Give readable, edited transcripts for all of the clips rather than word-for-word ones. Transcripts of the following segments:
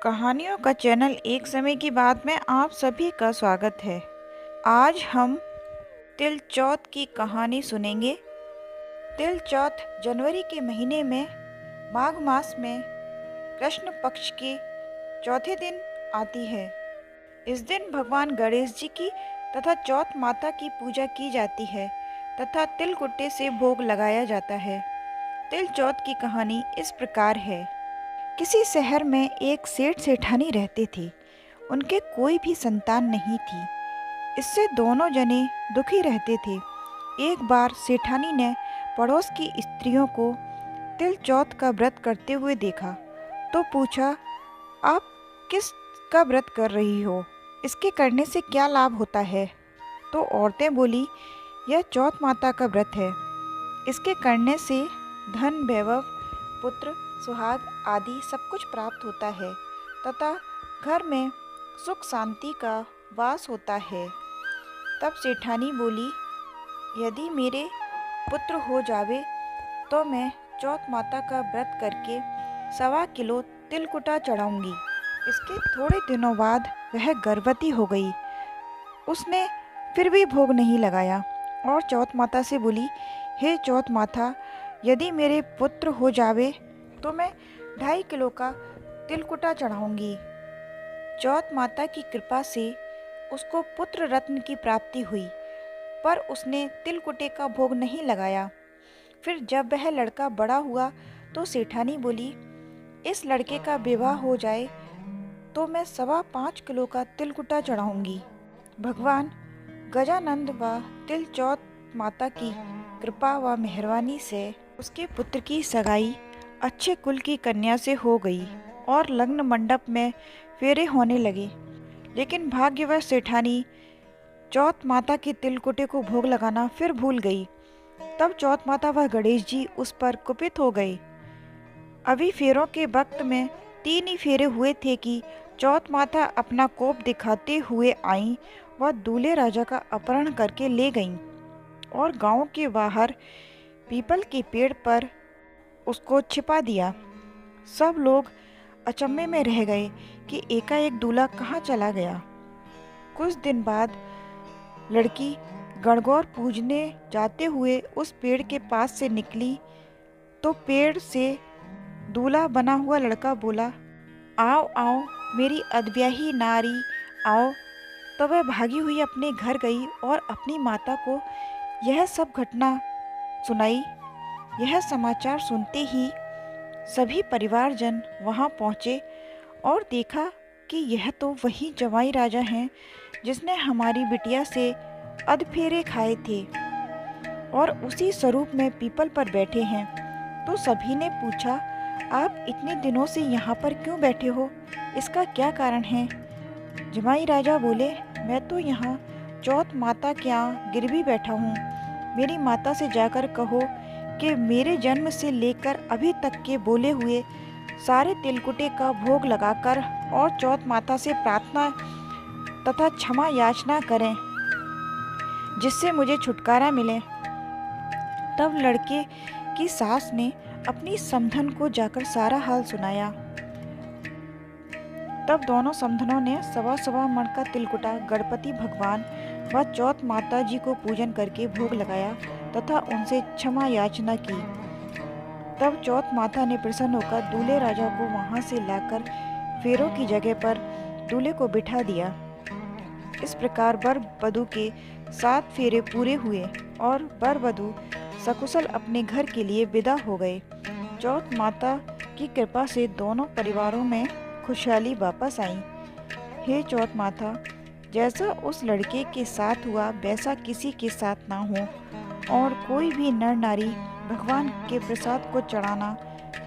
कहानियों का चैनल एक समय की बात में आप सभी का स्वागत है। आज हम तिल चौथ की कहानी सुनेंगे। तिल चौथ जनवरी के महीने में माघ मास में कृष्ण पक्ष के चौथे दिन आती है। इस दिन भगवान गणेश जी की तथा चौथ माता की पूजा की जाती है तथा तिल कुट्टे से भोग लगाया जाता है। तिल चौथ की कहानी इस प्रकार है। किसी शहर में एक सेठ सेठानी रहते थे। उनके कोई भी संतान नहीं थी। इससे दोनों जने दुखी रहते थे। एक बार सेठानी ने पड़ोस की स्त्रियों को तिल चौथ का व्रत करते हुए देखा तो पूछा, आप किस का व्रत कर रही हो? इसके करने से क्या लाभ होता है? तो औरतें बोली, यह चौथ माता का व्रत है। इसके करने से धन, वैभव, पुत्र, सुहाग आदि सब कुछ प्राप्त होता है तथा घर में सुख शांति का वास होता है। तब सेठानी बोली, यदि मेरे पुत्र हो जावे तो मैं चौथ माता का व्रत करके 1.25 किलो तिलकुटा चढ़ाऊंगी। इसके थोड़े दिनों बाद वह गर्भवती हो गई। उसने फिर भी भोग नहीं लगाया और चौथ माता से बोली, हे चौथ माता, यदि मेरे पुत्र हो जावे तो मैं 2.5 किलो का तिलकुटा चढ़ाऊंगी। चौथ माता की कृपा से उसको पुत्र रत्न की प्राप्ति हुई, पर उसने तिलकुटे का भोग नहीं लगाया। फिर जब वह लड़का बड़ा हुआ तो सेठानी बोली, इस लड़के का विवाह हो जाए तो मैं 5.25 किलो का तिलकुटा चढ़ाऊंगी। भगवान गजानंद व तिल चौथ माता की कृपा व मेहरबानी से उसके पुत्र की सगाई अच्छे कुल की कन्या से हो गई और लग्न मंडप में फेरे होने लगे। लेकिन भाग्यवश सेठानी चौथ माता के तिलकुटे को भोग लगाना फिर भूल गई। तब चौथ माता व गणेश जी उस पर कुपित हो गए। अभी फेरों के वक्त में 3 ही फेरे हुए थे कि चौथ माता अपना कोप दिखाते हुए आईं व दूल्हे राजा का अपहरण करके ले गईं और गांव के बाहर पीपल के पेड़ पर उसको छिपा दिया। सब लोग अचंभे में रह गए कि एकाएक दूल्हा कहाँ चला गया। कुछ दिन बाद लड़की गणगौर पूजने जाते हुए उस पेड़ के पास से निकली तो पेड़ से दूल्हा बना हुआ लड़का बोला, आओ आओ मेरी अधब्याही नारी आओ। तो वह भागी हुई अपने घर गई और अपनी माता को यह सब घटना सुनाई। यह समाचार सुनते ही सभी परिवारजन वहां पहुंचे और देखा कि यह तो वही जवाई राजा हैं जिसने हमारी बिटिया से अधफेरे खाए थे और उसी स्वरूप में पीपल पर बैठे हैं। तो सभी ने पूछा, आप इतने दिनों से यहाँ पर क्यों बैठे हो? इसका क्या कारण है? जवाई राजा बोले, मैं तो यहाँ चौथ माता के यहाँ गिरवी बैठा हूँ। मेरी माता से जाकर कहो कि मेरे जन्म से लेकर अभी तक के बोले हुए सारे तिलकुटे का भोग लगाकर और चौथ माता से प्रार्थना तथा क्षमा याचना करें जिससे मुझे छुटकारा मिले। तब लड़के की सास ने अपनी समधन को जाकर सारा हाल सुनाया। तब दोनों समधनों ने 1.25 मण का तिलकुटा गणपति भगवान व चौथ माता जी को पूजन करके भोग लगाया तथा उनसे क्षमा याचना की। तब चौथ माता ने प्रसन्न होकर दूल्हे राजा को वहां से लाकर फेरों की जगह पर दूल्हे को बिठा दिया। इस प्रकार वर वधू के 7 फेरे पूरे हुए और वर वधू सकुशल अपने घर के लिए विदा हो गए। चौथ माता की कृपा से दोनों परिवारों में खुशहाली वापस आई। हे चौथ माता, जैसा उस लड़के के साथ हुआ वैसा किसी के साथ ना हो और कोई भी नर नारी भगवान के प्रसाद को चढ़ाना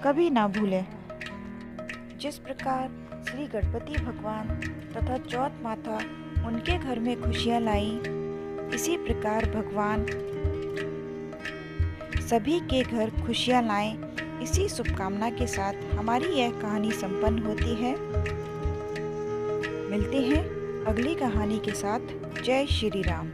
कभी ना भूले। जिस प्रकार श्री गणपति भगवान तथा चौथ माता उनके घर में खुशियाँ लाई, इसी प्रकार भगवान सभी के घर खुशियाँ लाएं। इसी शुभकामना के साथ हमारी यह कहानी संपन्न होती है। मिलते हैं अगली कहानी के साथ। जय श्री राम।